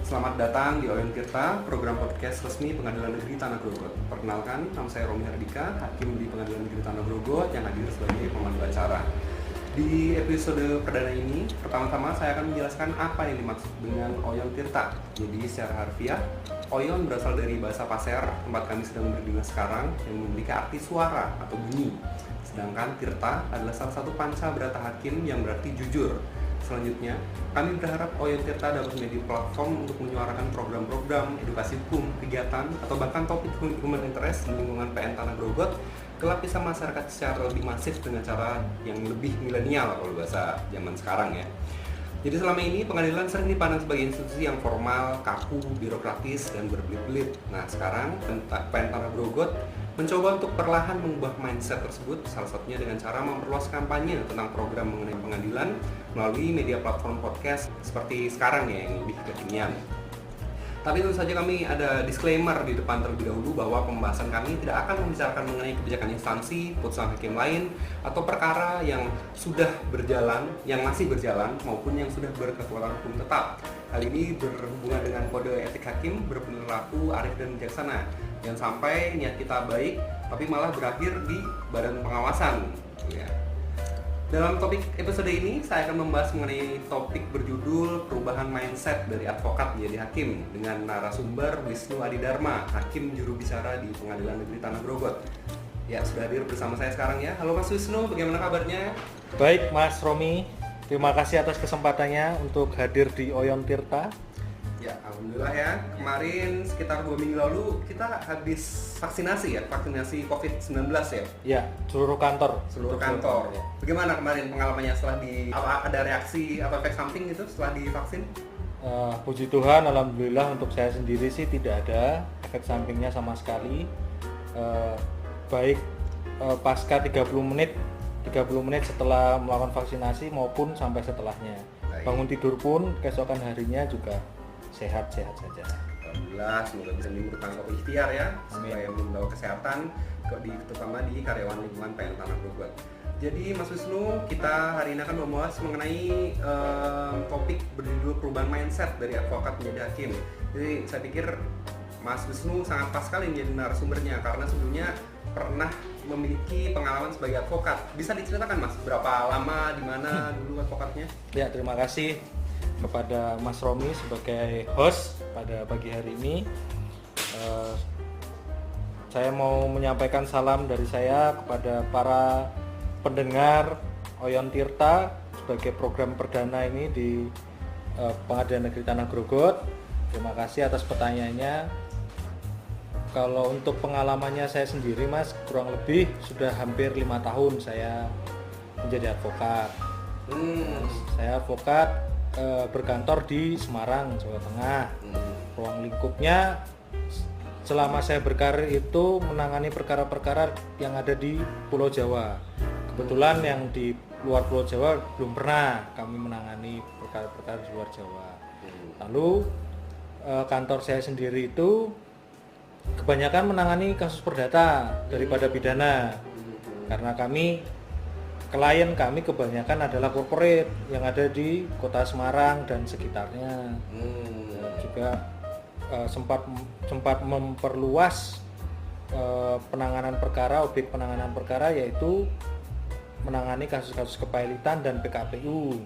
Selamat datang di Oyon Tirta, program podcast resmi Pengadilan Negeri Tanah Grogot. Perkenalkan, nama saya Romi Hardika, hakim di Pengadilan Negeri Tanah Grogot yang hadir sebagai pemandu acara. Di episode perdana ini, pertama-tama saya akan menjelaskan apa yang dimaksud dengan Oyon Tirta. Jadi secara harfiah, Oyon berasal dari bahasa Pasir, tempat kami sedang berdinas sekarang, yang memiliki arti suara atau bunyi. Sedangkan Tirta adalah salah satu panca berata hakim yang berarti jujur. Selanjutnya, kami berharap Oyon Tirta dapat menjadi platform untuk menyuarakan program-program edukasi hukum, kegiatan, atau bahkan topik human interest di lingkungan PN Tanah Grogot ke lapisan masyarakat secara lebih masif dengan cara yang lebih milenial kalau bahasa zaman sekarang ya. Jadi selama ini pengadilan sering dipandang sebagai institusi yang formal, kaku, birokratis, dan berbelit-belit. Nah sekarang PN Tanah Grogot mencoba untuk perlahan mengubah mindset tersebut, salah satunya dengan cara memperluas kampanye tentang program mengenai pengadilan melalui media platform podcast seperti sekarang ya, yang lebih kekinian. Tapi tentu saja kami ada disclaimer di depan terlebih dahulu bahwa pembahasan kami tidak akan membicarakan mengenai kebijakan instansi, putusan hakim lain, atau perkara yang sudah berjalan, yang masih berjalan, maupun yang sudah berkekuatan hukum tetap. Hal ini berhubungan dengan kode etik hakim berperilaku arif dan bijaksana. Jangan sampai niat kita baik, tapi malah berakhir di badan pengawasan. Ya. Dalam topik episode ini, saya akan membahas mengenai topik berjudul perubahan mindset dari advokat menjadi hakim dengan narasumber Wisnu Adidharma, hakim juru bicara di Pengadilan Negeri Tanah Grogot. Ya, sudah hadir bersama saya sekarang ya. Halo Mas Wisnu, bagaimana kabarnya? Baik Mas Romi, terima kasih atas kesempatannya untuk hadir di Oyon Tirta. Ya, alhamdulillah ya. Kemarin sekitar 2 minggu lalu kita habis vaksinasi COVID-19 ya? Ya, seluruh kantor. Seluruh kantor. Ya. Bagaimana kemarin pengalamannya setelah ada reaksi atau efek samping gitu setelah divaksin? Puji Tuhan, alhamdulillah untuk saya sendiri sih tidak ada efek sampingnya sama sekali. Baik pasca 30 menit setelah melakukan vaksinasi maupun sampai setelahnya. Baik. Bangun tidur pun keesokan harinya juga sehat-sehat saja. Alhamdulillah, semoga bisa menimbulkan ikhtiar ya, supaya membawa kesehatan terutama di karyawan lingkungan PN Tanah Grogot. Jadi Mas Wisnu, kita hari ini akan membahas mengenai topik berjudul perubahan mindset dari advokat menjadi hakim. Jadi saya pikir Mas Wisnu sangat pas sekali menjadi narasumbernya karena sebelumnya pernah memiliki pengalaman sebagai advokat. Bisa diceritakan Mas, berapa lama, di mana dulu advokatnya? Ya, terima kasih kepada Mas Romi sebagai host pada pagi hari ini. Saya mau menyampaikan salam dari saya kepada para pendengar Oyon Tirta sebagai program perdana ini di Pengadilan Negeri Tanah Grogot. Terima kasih atas pertanyaannya. Kalau untuk pengalamannya saya sendiri Mas, kurang lebih sudah hampir 5 tahun saya menjadi advokat. Saya advokat berkantor di Semarang, Jawa Tengah. Ruang lingkupnya selama saya berkarir itu menangani perkara-perkara yang ada di Pulau Jawa. Kebetulan yang di luar Pulau Jawa belum pernah kami menangani perkara-perkara di luar Jawa. Lalu kantor saya sendiri itu kebanyakan menangani kasus perdata daripada pidana. Karena klien kami kebanyakan adalah corporate yang ada di kota Semarang dan sekitarnya. Juga sempat memperluas penanganan perkara, objek penanganan perkara yaitu menangani kasus-kasus kepailitan dan PKPU.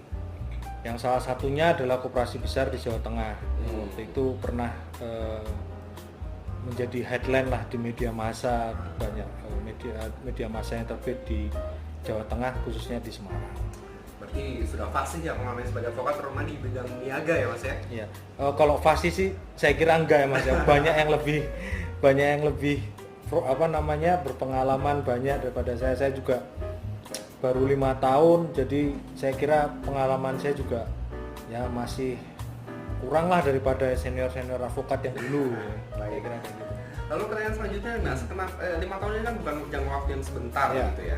Yang salah satunya adalah koperasi besar di Jawa Tengah. Waktu itu pernah menjadi headline lah di media massa, banyak media massa yang terbit di Jawa Tengah khususnya di Semarang. Berarti sudah fasih ya pengalaman sebagai advokat terutama di bidang niaga ya Mas ya? Iya. Kalau fasih sih saya kira enggak ya Mas ya. Banyak yang lebih berpengalaman banyak daripada saya. Saya juga baru 5 tahun, jadi saya kira pengalaman saya juga ya masih kurang lah daripada senior-senior advokat yang dulu. Saya kira kayak gitu. Lalu pertanyaan selanjutnya, Mas, 5 tahun ini kan bukan jangka waktu yang sebentar gitu ya.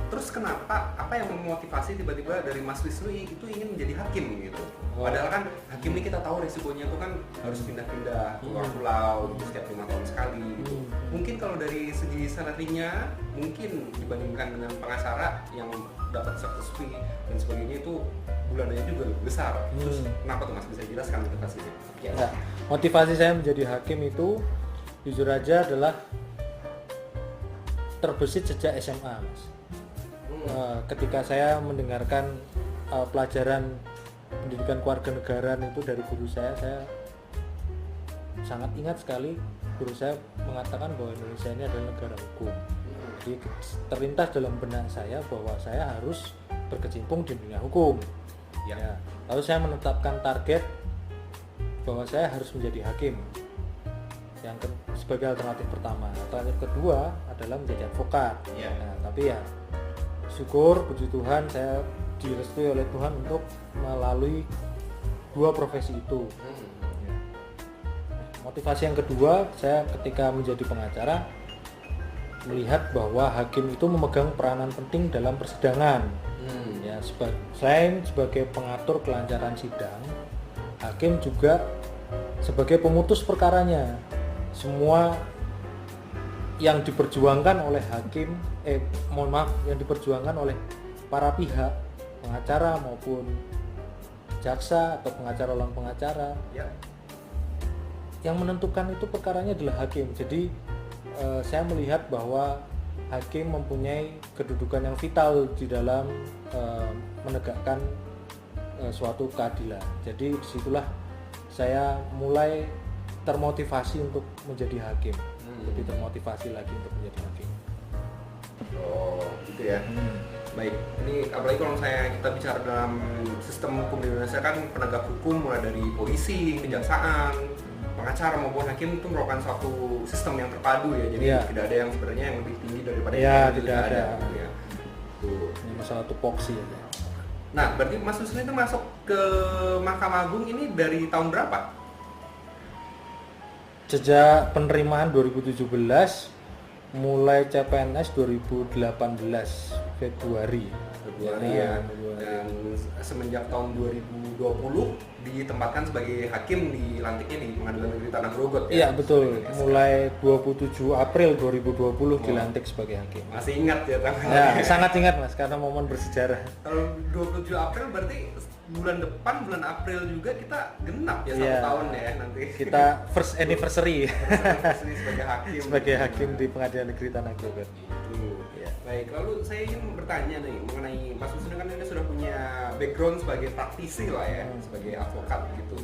Terus Terus kenapa, apa yang memotivasi tiba-tiba dari Mas Wisnu itu ingin menjadi hakim gitu? Padahal kan hakim ini kita tahu risikonya itu kan harus pindah-pindah keluar pulau gitu, setiap 5 tahun sekali gitu. Mungkin kalau dari segi salary-nya mungkin dibandingkan dengan pengacara yang dapat success fee dan sebagainya itu bulanannya juga lebih besar. Terus kenapa tuh Mas, bisa jelaskan motivasinya? Ya. Nah, motivasi saya menjadi hakim itu jujur aja adalah terbesit sejak SMA, Mas. Ketika saya mendengarkan pelajaran pendidikan kewarganegaraan itu dari guru saya sangat ingat sekali guru saya mengatakan bahwa Indonesia ini adalah negara hukum. Jadi terlintas dalam benak saya bahwa saya harus berkecimpung di dunia hukum. Ya. Lalu saya menetapkan target bahwa saya harus menjadi hakim. Sebagai alternatif pertama. Alternatif kedua adalah menjadi advokat. Nah, tapi ya syukur puji Tuhan saya direstui oleh Tuhan untuk melalui dua profesi itu. Motivasi yang kedua, saya ketika menjadi pengacara melihat bahwa hakim itu memegang peranan penting dalam persidangan. Ya, selain sebagai pengatur kelancaran sidang, hakim juga sebagai pemutus perkaranya. Semua yang diperjuangkan oleh hakim, yang diperjuangkan oleh para pihak, pengacara maupun jaksa atau pengacara lawan pengacara, yang menentukan itu perkaranya adalah hakim. Jadi saya melihat bahwa hakim mempunyai kedudukan yang vital di dalam menegakkan suatu keadilan. Jadi disitulah saya mulai termotivasi untuk menjadi hakim, lebih termotivasi lagi untuk menjadi hakim. Oh, gitu ya. Baik, ini apalagi kalau kita bicara dalam sistem hukum di Indonesia kan penegak hukum mulai dari polisi, kejaksaan, pengacara maupun hakim itu merupakan suatu sistem yang terpadu ya. Jadi tidak ada yang sebenarnya yang lebih tinggi daripada yang tidak ada. Ya. Ini masalah tupoksi ya. Nah, berarti Mas Wisnu itu masuk ke Mahkamah Agung ini dari tahun berapa? Sejak penerimaan 2017, mulai CPNS 2018 Februari ya. Dan semenjak tahun 2020 ditempatkan sebagai hakim dilantiknya di Pengadilan Negeri Tanah Grogol ya. Iya betul, mulai 27 April 2020 dilantik sebagai hakim. Masih ingat ya tanggalnya? Ya, sangat ingat Mas, karena momen bersejarah. Kalau 27 April berarti bulan depan, bulan April juga kita genap ya 1 tahun ya nanti. Kita first anniversary. Sebagai hakim. Sebagai hakim di Pengadilan Negeri Tanah Grogol. Baik, lalu saya ingin bertanya nih mengenai Mas Wisnu kan ini sudah punya background sebagai praktisi lah ya, sebagai advokat gitu.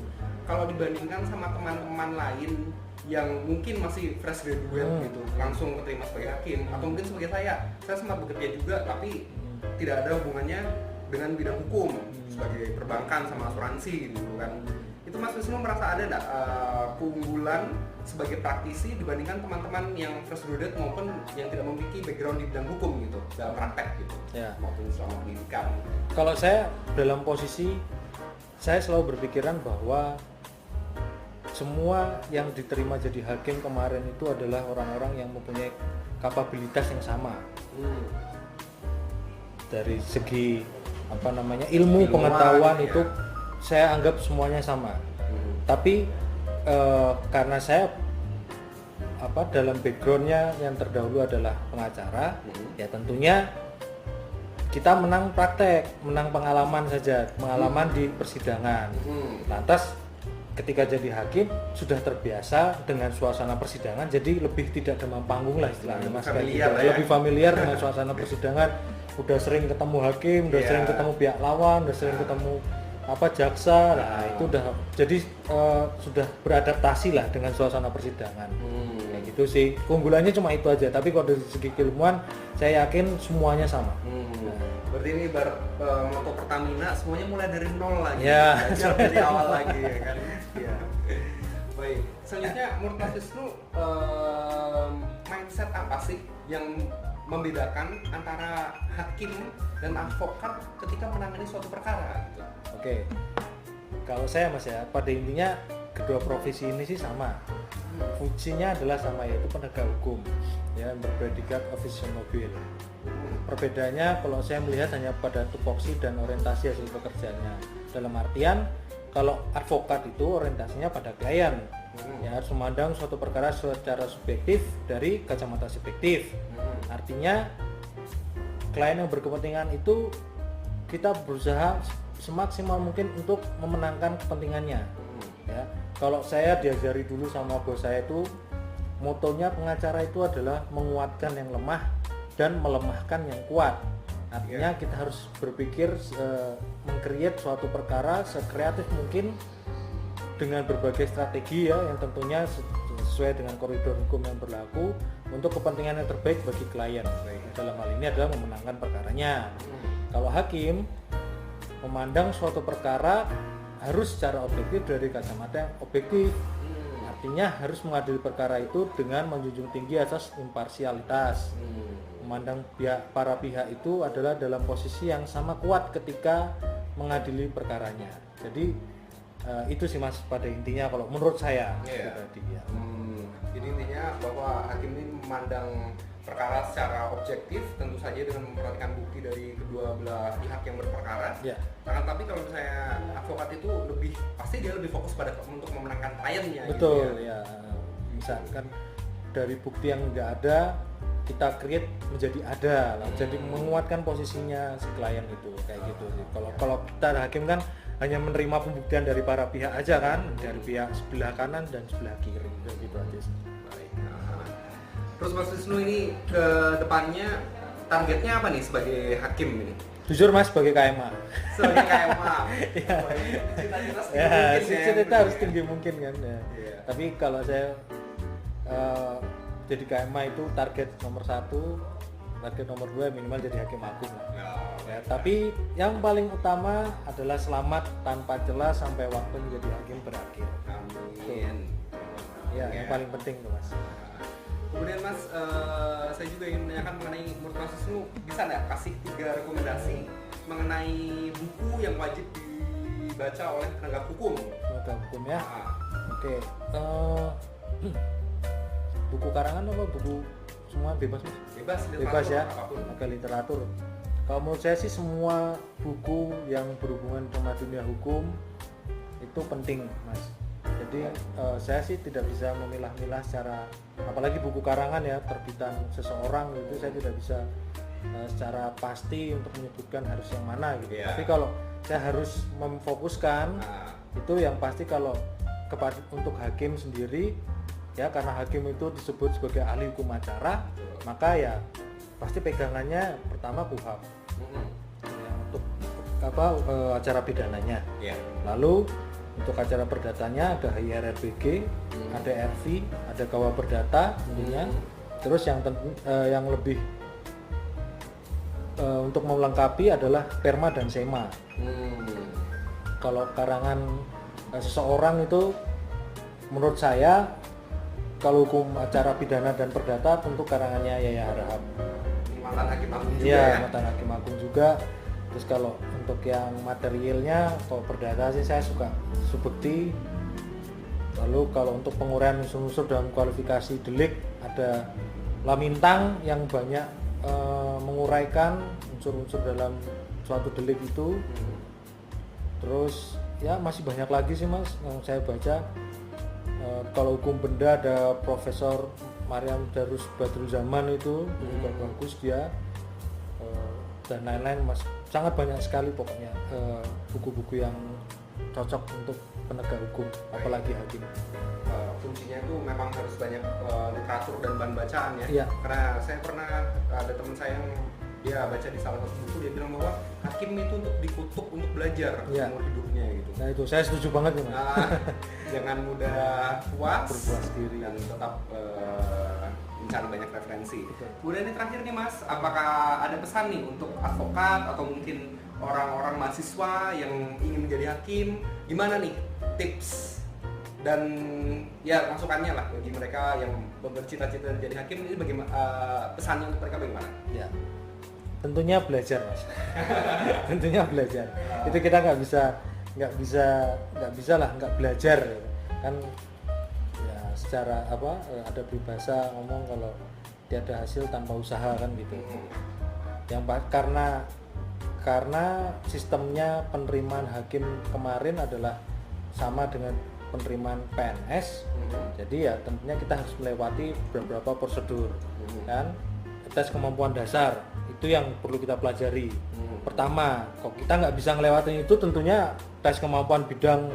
Kalau dibandingkan sama teman-teman lain yang mungkin masih fresh graduate gitu, langsung keterima sebagai hakim, atau mungkin sebagai saya sempat bekerja juga tapi tidak ada hubungannya dengan bidang hukum, sebagai perbankan sama asuransi gitu kan. Itu Mas Wisnu merasa ada nggak keunggulan sebagai praktisi dibandingkan teman-teman yang fresh graduate maupun yang tidak memiliki background di bidang hukum gitu dalam praktek gitu maupun selama pendidikan? Kalau saya dalam posisi saya selalu berpikiran bahwa semua yang diterima jadi hakim kemarin itu adalah orang-orang yang mempunyai kapabilitas yang sama dari segi ilmu pengetahuan itu saya anggap semuanya sama. Tapi karena saya dalam backgroundnya yang terdahulu adalah pengacara, ya tentunya kita menang praktek, menang pengalaman saja, pengalaman di persidangan. Lantas ketika jadi hakim sudah terbiasa dengan suasana persidangan, jadi lebih tidak demam panggung lah istilahnya Mas, lebih familiar dengan suasana persidangan. Udah sering ketemu hakim, udah sering ketemu pihak lawan, udah sering ketemu jaksa, itu udah jadi sudah beradaptasi lah dengan suasana persidangan. Kayak gitu sih. Keunggulannya cuma itu aja. Tapi kalau dari segi keilmuan, saya yakin semuanya sama. Berarti ini moto Pertamina semuanya mulai dari nol lagi. Belajar dari awal lagi ya kan. Baik. Selanjutnya menurut Mas Wisnu mindset apa sih yang membedakan antara hakim dan advokat ketika menangani suatu perkara gitu? Oke. Kalau saya Mas ya, pada intinya kedua profesi ini sih sama. Fungsinya adalah sama, yaitu penegak hukum, ya, berpredikat official nobil. Perbedaannya kalau saya melihat hanya pada tupoksi dan orientasi hasil pekerjaannya. Dalam artian kalau advokat itu orientasinya pada klien, ya harus memandang suatu perkara secara subjektif dari kacamata subjektif. Artinya klien yang berkepentingan itu kita berusaha semaksimal mungkin untuk memenangkan kepentingannya. Ya, kalau saya diajari dulu sama bos saya itu motonya pengacara itu adalah menguatkan yang lemah dan melemahkan yang kuat. Artinya kita harus berpikir meng-create suatu perkara sekreatif mungkin dengan berbagai strategi ya yang tentunya sesuai dengan koridor hukum yang berlaku untuk kepentingan yang terbaik bagi klien. Dalam hal ini adalah memenangkan perkaranya. Kalau hakim memandang suatu perkara harus secara objektif dari kacamata yang objektif. Artinya harus mengadili perkara itu dengan menjunjung tinggi asas imparsialitas. Memandang para pihak itu adalah dalam posisi yang sama kuat ketika mengadili perkaranya. Jadi itu sih Mas pada intinya kalau menurut saya. Pribadi, ya. Jadi intinya bahwa hakim ini memandang perkara secara objektif, tentu saja dengan memperhatikan bukti dari kedua belah pihak yang berperkara. Tapi kalau misalnya advokat itu pasti dia lebih fokus pada untuk memenangkan kliennya. Betul gitu ya. Misalkan dari bukti yang nggak ada kita create menjadi ada, jadi menguatkan posisinya si klien itu kayak gitu sih. Kalau kita hakim kan hanya menerima pembuktian dari para pihak aja kan, dari pihak sebelah kanan dan sebelah kiri gitu aja sih. Baik. Terus Mas Wisnu ini ke depannya targetnya apa nih sebagai hakim ini? Jujur Mas sebagai KMA. Sebagai KMA. Cita-cita harus tinggi mungkin kan ya. Tapi kalau saya jadi KMA itu target nomor 1, target nomor 2 minimal jadi hakim agung ya, tapi yang paling utama adalah selamat tanpa celah sampai waktu menjadi hakim berakhir. Amin. Ya, yang paling penting tuh Mas. Kemudian Mas, saya juga ingin menanyakan mengenai menurut Mas Wisnu, bisa nggak kasih 3 rekomendasi mengenai buku yang wajib dibaca oleh penegak hukum? Penegak hukum ya. Oke. Buku karangan apa buku semua bebas Mas? Bebas ya. Agak literatur. Kalau menurut saya sih semua buku yang berhubungan sama dunia hukum itu penting Mas. Jadi saya sih tidak bisa memilah-milah secara, apalagi buku karangan ya terbitan seseorang itu saya tidak bisa secara pasti untuk menyebutkan harus yang mana gitu. Tapi kalau saya harus memfokuskan itu yang pasti kalau untuk hakim sendiri ya, karena hakim itu disebut sebagai ahli hukum acara, maka ya pasti pegangannya pertama KUHP ya, untuk acara pidananya. Lalu untuk acara perdatanya ada HIRRBG, ada RV, ada Kawah Perdata tentunya. Terus yang lebih untuk melengkapi adalah Perma dan SEMA. Kalau karangan seseorang itu menurut saya kalau hukum acara pidana dan perdata tentu karangannya Yaya Harahap. Mantan hakim agung juga ya. Mantan hakim agung juga. Terus kalau untuk yang materialnya, kalau perdata sih saya suka Subekti. Lalu kalau untuk penguraian unsur-unsur dalam kualifikasi delik ada Lamintang yang banyak menguraikan unsur-unsur dalam suatu delik itu. Terus ya masih banyak lagi sih Mas yang saya baca. Kalau hukum benda ada Profesor Maryam Darus Badrul Zaman itu juga bagus dia, dan lain-lain Mas, sangat banyak sekali pokoknya buku-buku yang cocok untuk penegak hukum apalagi hakim. Kuncinya itu memang harus banyak literatur dan bahan bacaan ya. Karena saya pernah ada teman saya yang dia baca di salah satu buku, dia bilang bahwa hakim itu untuk dikutuk untuk belajar seumur hidupnya gitu. Nah itu saya setuju banget ya Mas. Jangan mudah puas, berpuas diri dan tetap mencari banyak referensi. Kemudian yang terakhir nih Mas, apakah ada pesan nih untuk advokat atau mungkin orang-orang mahasiswa yang ingin menjadi hakim, gimana nih tips dan ya masukannya lah bagi mereka yang bercita-cita menjadi hakim, ini bagaimana pesannya untuk mereka bagaimana? Ya, tentunya belajar Mas. Tentunya belajar. Itu kita nggak bisa lah nggak belajar kan ya, secara ada peribahasa ngomong kalau tiada hasil tanpa usaha kan gitu. Karena sistemnya penerimaan hakim kemarin adalah sama dengan penerimaan PNS. Jadi ya tentunya kita harus melewati beberapa prosedur. Kan tes kemampuan dasar itu yang perlu kita pelajari. Pertama, kok kita nggak bisa ngelewatin itu, tentunya tes kemampuan bidang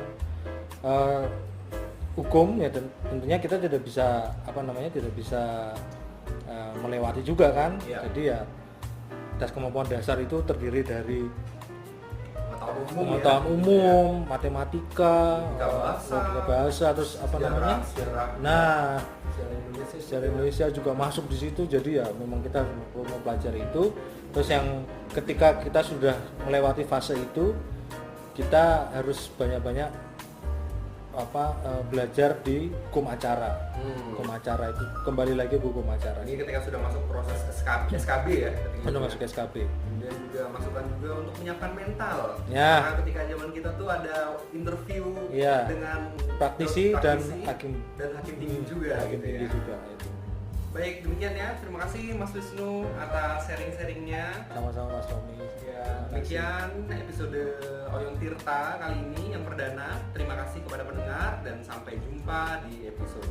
hukum ya, tentunya kita tidak bisa melewati juga kan. Jadi ya tes kemampuan dasar itu terdiri dari pengetahuan umum, matematika, logika bahasa, terus sejarah Indonesia juga masuk di situ. Jadi ya memang kita perlu mempelajari itu. Terus yang ketika kita sudah melewati fase itu, kita harus banyak-banyak belajar di hukum acara. Hukum acara itu kembali lagi ke hukum acara. Ini ketika sudah masuk proses SKB ya. Sudah masuk SKB. Kemudian juga masukan juga untuk menyiapkan mental. Ya. Karena ketika zaman kita tuh ada interview dengan praktisi dan hakim tinggi juga. Hakim tinggi juga. Itu. Baik, demikian ya. Terima kasih Mas Wisnu atas sharing-sharingnya. Sama-sama Mas Romi. Ya, demikian episode Oyon Tirta kali ini yang perdana. Terima kasih kepada pendengar dan sampai jumpa di episode